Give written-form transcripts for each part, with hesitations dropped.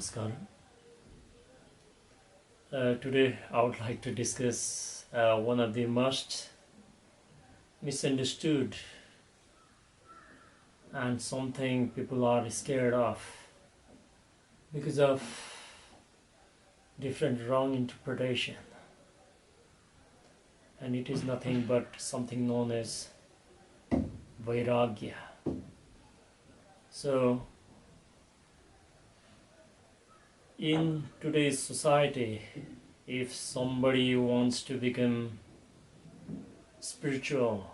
Namaskar. Today I would like to discuss one of the most misunderstood and something people are scared of because of different wrong interpretation, and it is nothing but something known as Vairagya. So in today's society, if somebody wants to become spiritual,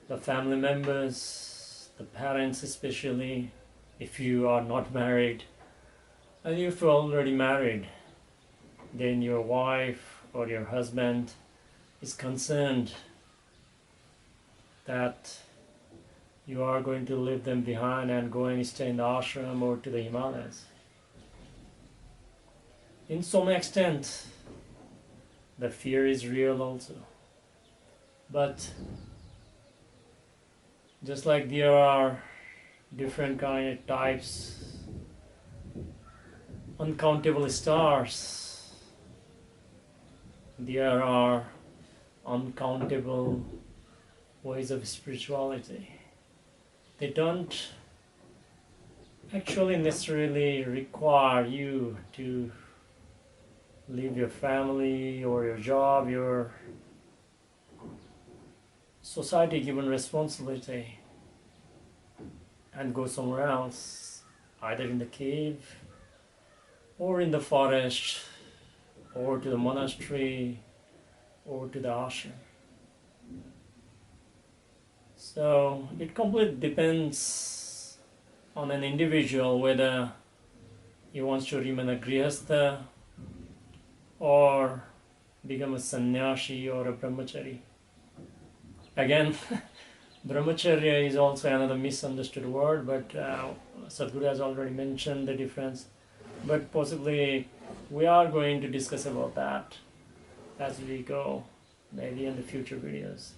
the family members, the parents especially, if you are not married, and if you're already married, then your wife or your husband is concerned that you are going to leave them behind and go and stay in the ashram or to the Himalayas. In some extent, the fear is real also. But just like there are different kind of types, uncountable stars, there are uncountable ways of spirituality. They don't actually necessarily require you to leave your family or your job, your society given responsibility, and go somewhere else, either in the cave or in the forest or to the monastery or to the ashram. So it completely depends on an individual whether he wants to remain a grihastha or become a sannyasi or a brahmachari. Again, brahmacharya is also another misunderstood word, but Sadhguru has already mentioned the difference. But possibly we are going to discuss about that as we go, maybe in the future videos.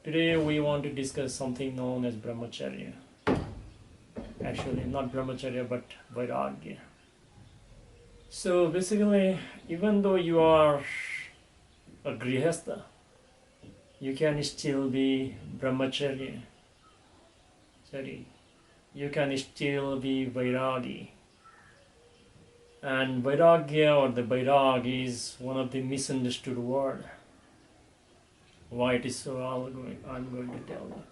Today we want to discuss something known as brahmacharya. Actually, not brahmacharya, but Vairagya. So basically, even though you are a grihastha, you can still be brahmacharya. You can still be Vairagi. And Vairagya or the Vairag is one of the misunderstood words. Why it is so, I'm going to tell you.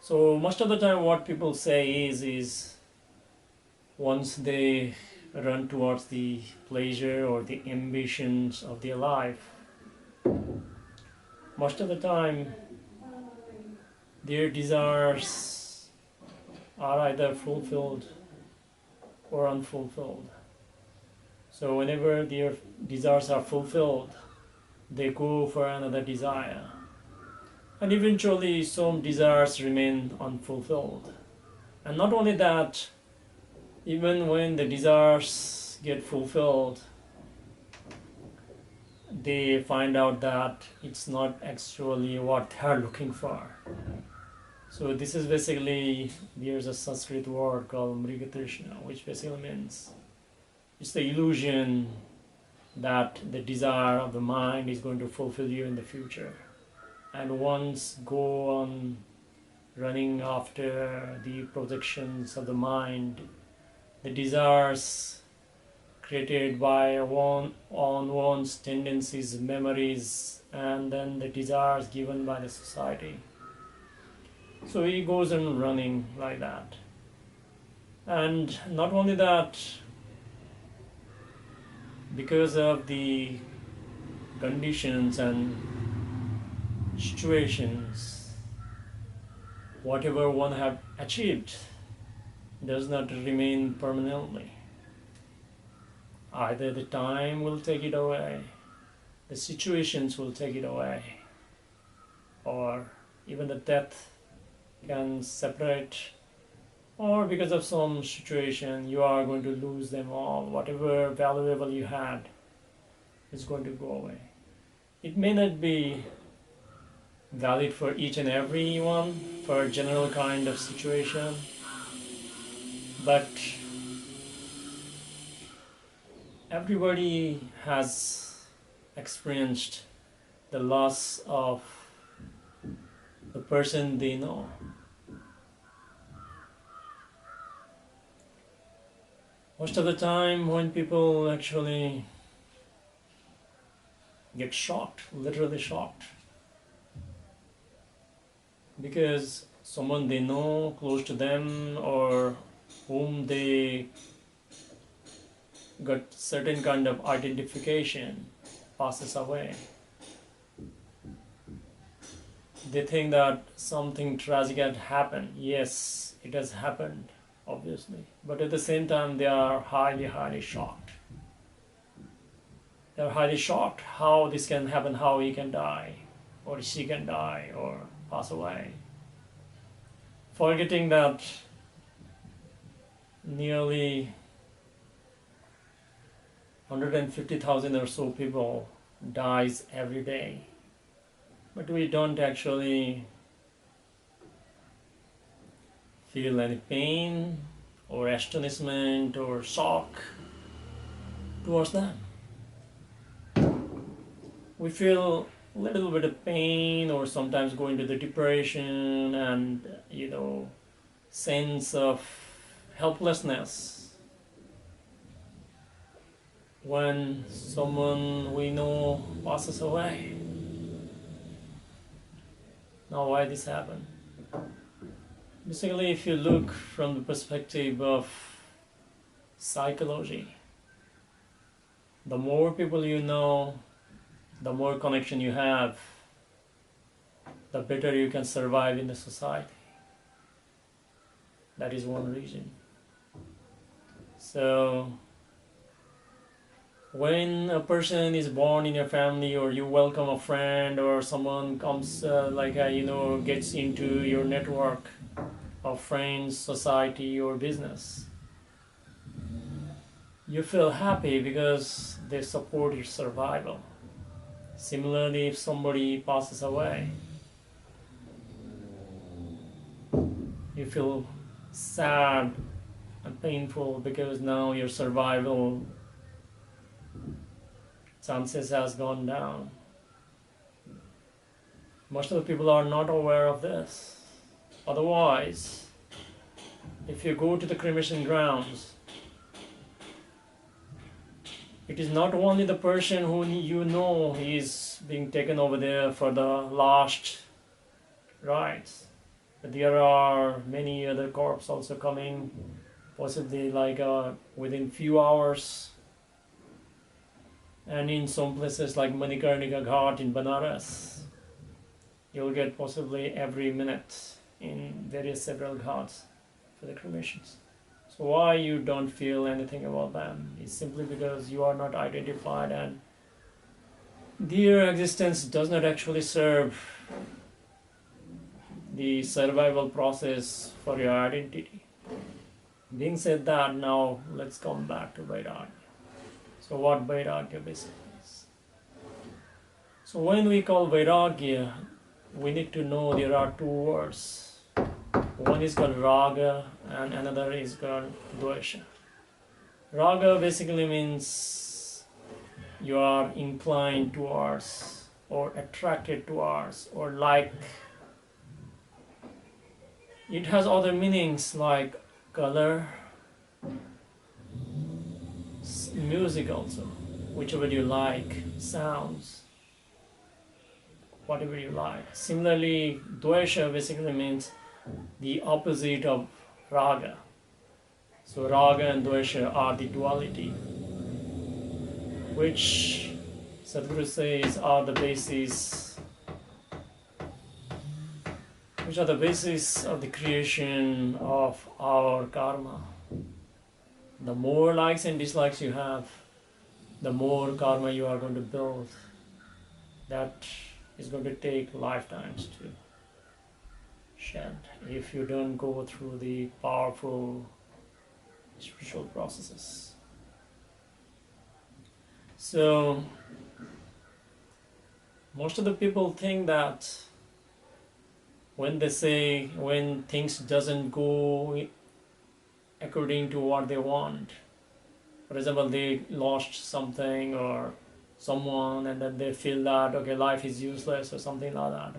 So most of the time what people say is once they run towards the pleasure or the ambitions of their life, most of the time their desires are either fulfilled or unfulfilled. So whenever their desires are fulfilled, they go for another desire. And eventually some desires remain unfulfilled. And not only that, even when the desires get fulfilled, they find out that it's not actually what they are looking for. So this is basically, there's a Sanskrit word called mrigatrishna, which basically means it's the illusion that the desire of the mind is going to fulfill you in the future. And once go on running after the projections of the mind, the desires created by one's tendencies, memories, and then the desires given by the society. So he goes on running like that. And not only that, because of the conditions and situations, whatever one have achieved does not remain permanently. Either the time will take it away, the situations will take it away, or even the death can separate, or because of some situation you are going to lose them all. Whatever valuable you had is going to go away. It may not be valid for each and every one, for a general kind of situation, but everybody has experienced the loss of the person they know. Most of the time when people actually get shocked, literally shocked, because someone they know close to them or whom they got certain kind of identification passes away. They think that something tragic had happened. Yes, it has happened, obviously. But at the same time, they are highly shocked. They are highly shocked how this can happen, how he can die, or she can die, or pass away. Forgetting that nearly 150,000 or so people dies every day. But we don't actually feel any pain or astonishment or shock towards them. We feel a little bit of pain or sometimes go into the depression and, sense of helplessness when someone we know passes away. Now, why this happened? Basically, if you look from the perspective of psychology, the more people you know, the more connection you have, the better you can survive in the society. That is one reason. So, when a person is born in your family, or you welcome a friend, or someone comes gets into your network of friends, society, or business, you feel happy because they support your survival. Similarly, if somebody passes away, you feel sad and painful because now your survival chances has gone down. Most of the people are not aware of this. Otherwise, if you go to the cremation grounds, it is not only the person who is being taken over there for the last rites, but there are many other corpses also coming, possibly within few hours. And in some places like Manikarnika Ghat in Banaras, you'll get possibly every minute in various several ghats for the cremations. So why you don't feel anything about them is simply because you are not identified, and their existence does not actually serve the survival process for your identity. Being said that, now let's come back to Vairagya. So what Vairagya basically is. So when we call Vairagya, we need to know there are two words. One is called Raga and another is called Dvesha. Raga basically means you are inclined towards or attracted towards or like. It has other meanings like color, music also, whichever you like, sounds, whatever you like. Similarly, Dvesha basically means the opposite of Raga. So Raga and Dvesha are the duality, which Sadhguru says are the basis, which are the basis of the creation of our karma. The more likes and dislikes you have, the more karma you are going to build. That is going to take lifetimes to shed if you don't go through the powerful spiritual processes. So most of the people think that when they say when things doesn't go according to what they want, For example, they lost something or someone, and then they feel that okay, life is useless or something like that.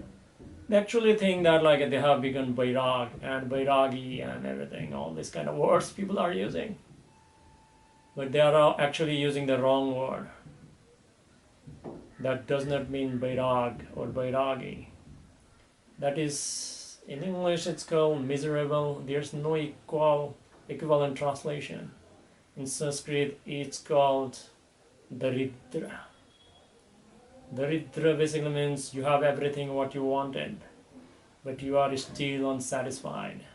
They actually think that like they have become Vairag and Vairagi and everything, all these kind of words people are using. But they are actually using the wrong word. That does not mean Vairag or Vairagi. That is, in English it's called miserable. There's no equivalent translation. In Sanskrit it's called Daridra. Daridra basically means you have everything what you wanted, but you are still unsatisfied.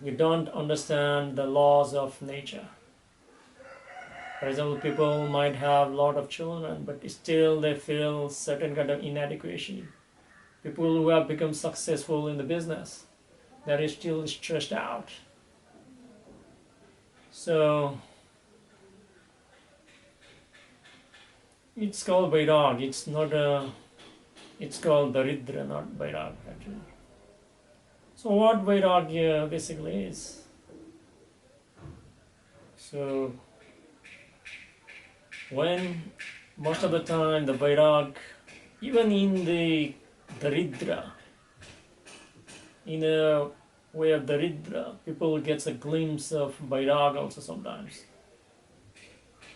You don't understand the laws of nature. For example, people might have a lot of children, but still they feel certain kind of inadequacy. People who have become successful in the business, they're still stressed out. So it's called Vairag. It's called Daridra, not Vairag actually. So what Vairagya basically is? So when most of the time the Vairag, even in the Daridra, in a way of Daridra, people gets a glimpse of Vairag also sometimes.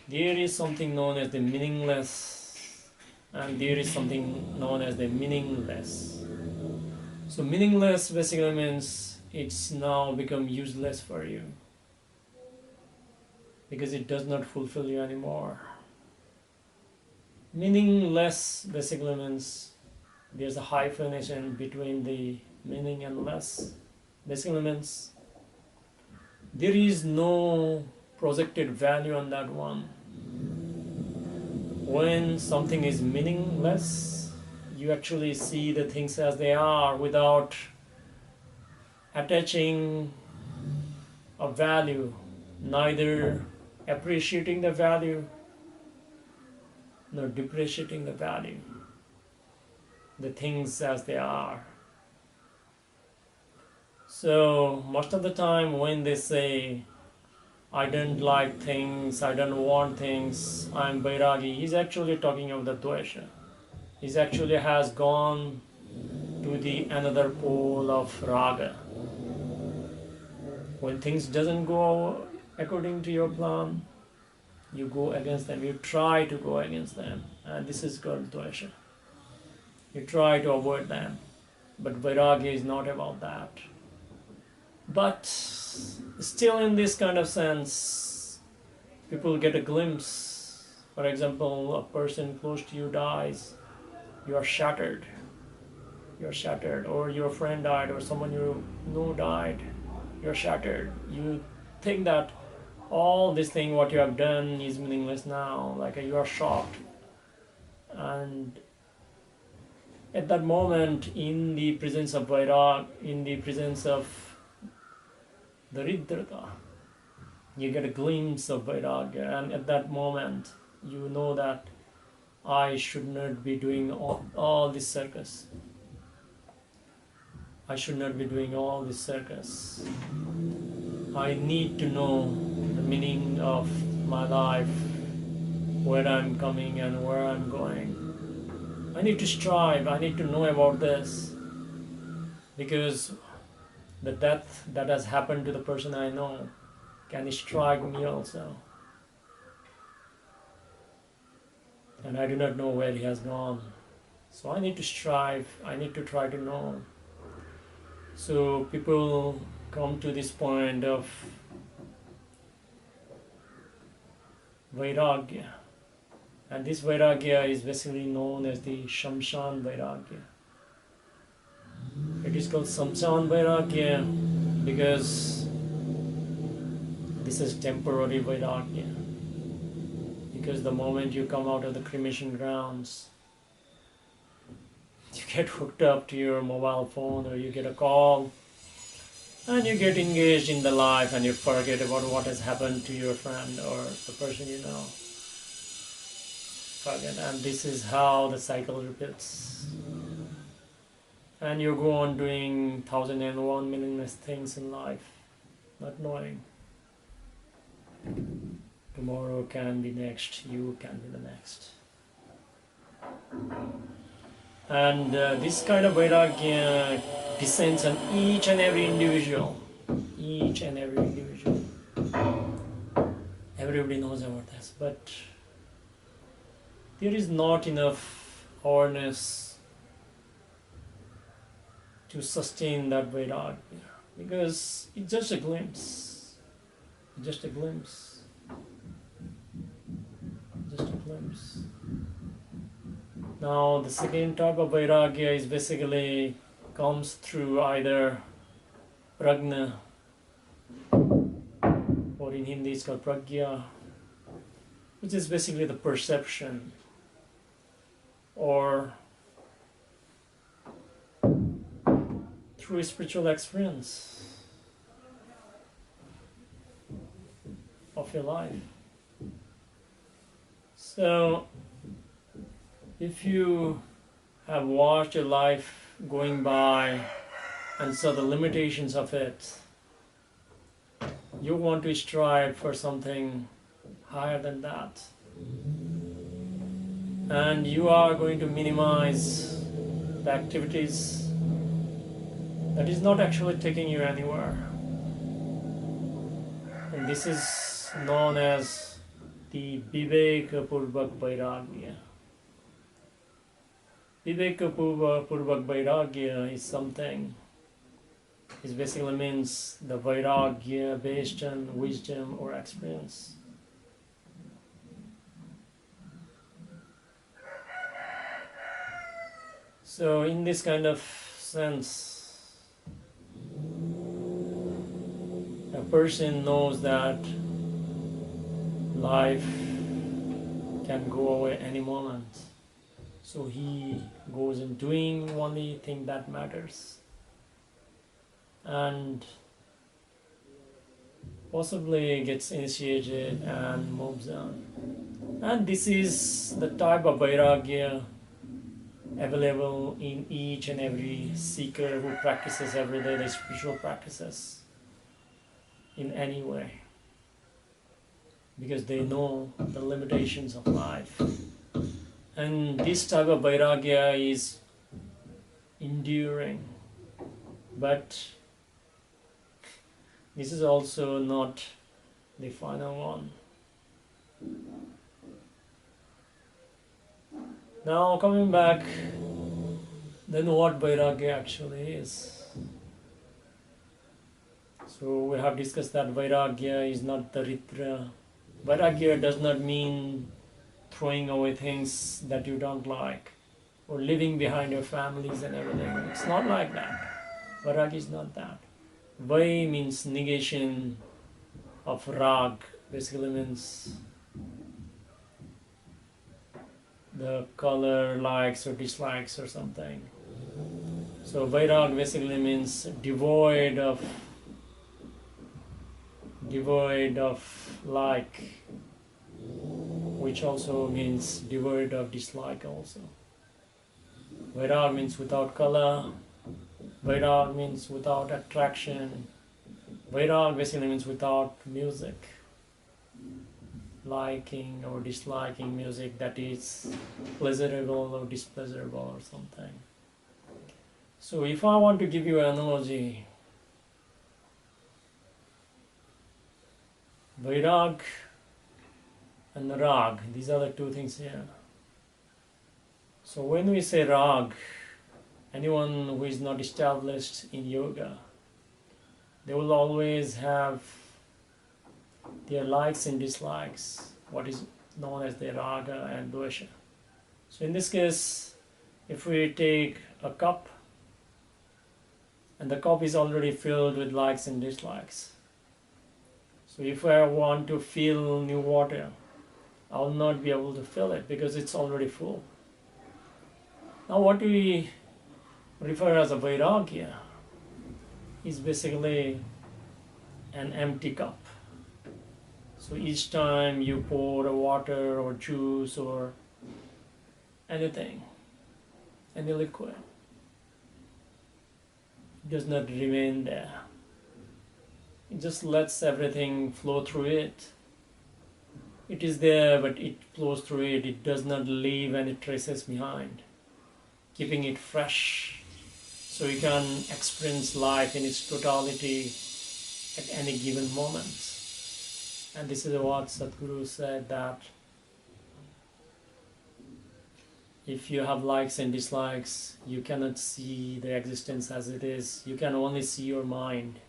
There is something known as the meaningless, and there is something known as the meaningless. So meaningless basically means it's now become useless for you because it does not fulfill you anymore. Meaningless basically means there's a hyphenation between the meaning and less. Basically means there is no projected value on that one. When something is meaningless, you actually see the things as they are without attaching a value, neither appreciating the value nor depreciating the value. The things as they are. So most of the time when they say I don't like things, I don't want things, I'm Vairagi, he's actually talking of the Dvesha. He actually has gone to the another pole of Raga. When things doesn't go according to your plan, you go against them, you try to go against them, and this is called Dvesha. You try to avoid them, but Vairagya is not about that. But still in this kind of sense, people get a glimpse. For example, a person close to you dies, you are shattered. You're shattered. Or your friend died, or someone you know died, you're shattered. You think that all this thing what you have done is meaningless now, like you are shocked. And at that moment, in the presence of Vairag, in the presence of Daridrita, you get a glimpse of Vairagya, and at that moment you know that I should not be doing all this circus. I should not be doing all this circus. I need to know the meaning of my life, where I'm coming and where I'm going. I need to strive, I need to know about this, because the death that has happened to the person I know can strike me also. And I do not know where he has gone. So I need to strive, I need to try to know. So people come to this point of Vairagya. And this Vairagya is basically known as the Shamshan Vairagya. It is called Shamshan Vairagya because this is temporary Vairagya. Because the moment you come out of the cremation grounds, you get hooked up to your mobile phone or you get a call and you get engaged in the life and you forget about what has happened to your friend or the person you know. Forget, and this is how the cycle repeats. And you go on doing 1001 meaningless things in life, not knowing. Tomorrow can be next, you can be the next. And this kind of Vairagya descends on each and every individual. Each and every individual. Everybody knows about this, but there is not enough awareness to sustain that Vairagya, because it's just a glimpse. Just a glimpse. Just a glimpse. Now, the second type of Vairagya is basically comes through either prajna, or in Hindi it's called pragya, which is basically the perception, or through spiritual experience of your life. So, if you have watched your life going by and saw the limitations of it, you want to strive for something higher than that. And you are going to minimize the activities that is not actually taking you anywhere. And this is known as the Viveka Purvak Vairagya. Viveka Purvak Vairagya is something, it basically means the Vairagya based on wisdom or experience. So in this kind of sense, a person knows that life can go away any moment. So he goes in doing only thing that matters, and possibly gets initiated and moves on. And this is the type of Vairagya available in each and every seeker who practices every day the spiritual practices in any way, because they know the limitations of life. And this type of Vairagya is enduring, but this is also not the final one. Now coming back, then what Vairagya actually is. So we have discussed that Vairagya is not Daritra. Vairagya does not mean throwing away things that you don't like, or leaving behind your families and everything. It's not like that. Vairagya is not that. Vai means negation of rag, basically means the color likes or dislikes or something. So Vairag basically means devoid of like, which also means devoid of dislike also. Vairag means without color. Vairag means without attraction. Vairag basically means without music. Liking or disliking music that is pleasurable or displeasurable or something. So if I want to give you an analogy, Vairag and Rag, these are the two things here. So when we say Rag, anyone who is not established in yoga, they will always have their likes and dislikes, what is known as their raga and dosha. So in this case, if we take a cup, and the cup is already filled with likes and dislikes. So if I want to fill new water, I will not be able to fill it because it's already full. Now what we refer as a Vairagya is basically an empty cup. So each time you pour a water or juice or anything, any liquid, it does not remain there. It just lets everything flow through it. It is there, but it flows through it. It does not leave any traces behind, keeping it fresh so you can experience life in its totality at any given moment. And this is what Sadhguru said, that if you have likes and dislikes, you cannot see the existence as it is. You can only see your mind,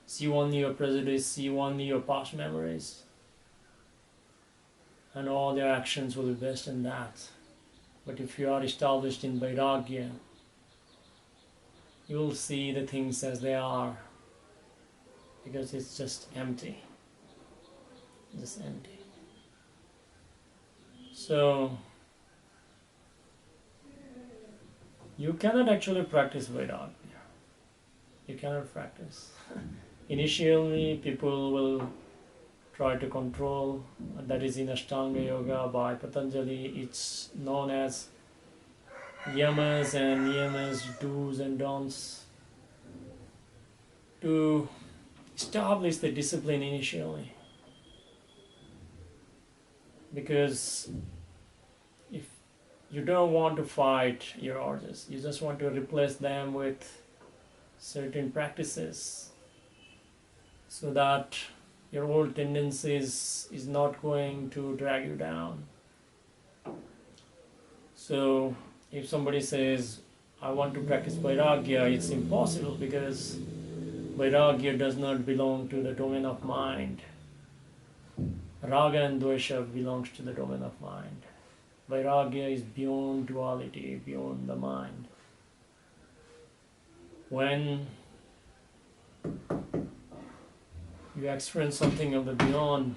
see only your prejudice, see only your past memories. And all your actions will be based on that. But if you are established in Vairagya, you will see the things as they are, because it's just empty. Just empty. So, you cannot actually practice Vairagya. You cannot practice. Initially, people will try to control. That is in Ashtanga Yoga by Patanjali. It's known as yamas and niyamas, do's and don'ts, to establish the discipline initially. Because if you don't want to fight your urges, you just want to replace them with certain practices so that your old tendencies is not going to drag you down. So if somebody says, I want to practice Vairagya, it's impossible, because Vairagya does not belong to the domain of mind. Raga and Dvesha belongs to the domain of mind. Vairagya is beyond duality, beyond the mind. When you experience something of the beyond,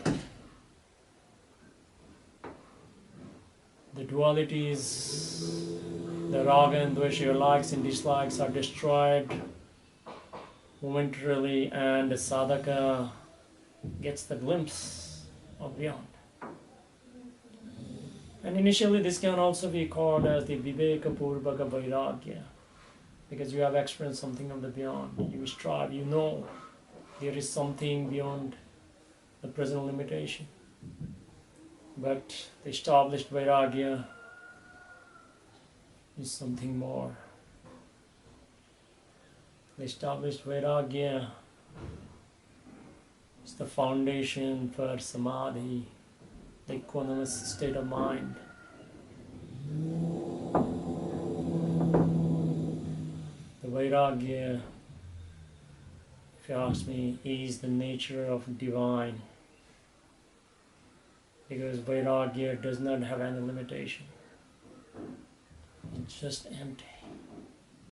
the dualities, the raga and dvesha, your likes and dislikes, are destroyed momentarily, and the sadhaka gets the glimpse of beyond. And initially this can also be called as the viveka purvaka vairagya, because you have experienced something of the beyond. You strive, you know there is something beyond the present limitation. But the established Vairagya is something more. The established Vairagya is the foundation for Samadhi, the equanimous state of mind. The Vairagya, if you ask me, is the nature of divine. Because Vairagya does not have any limitation. It's just empty.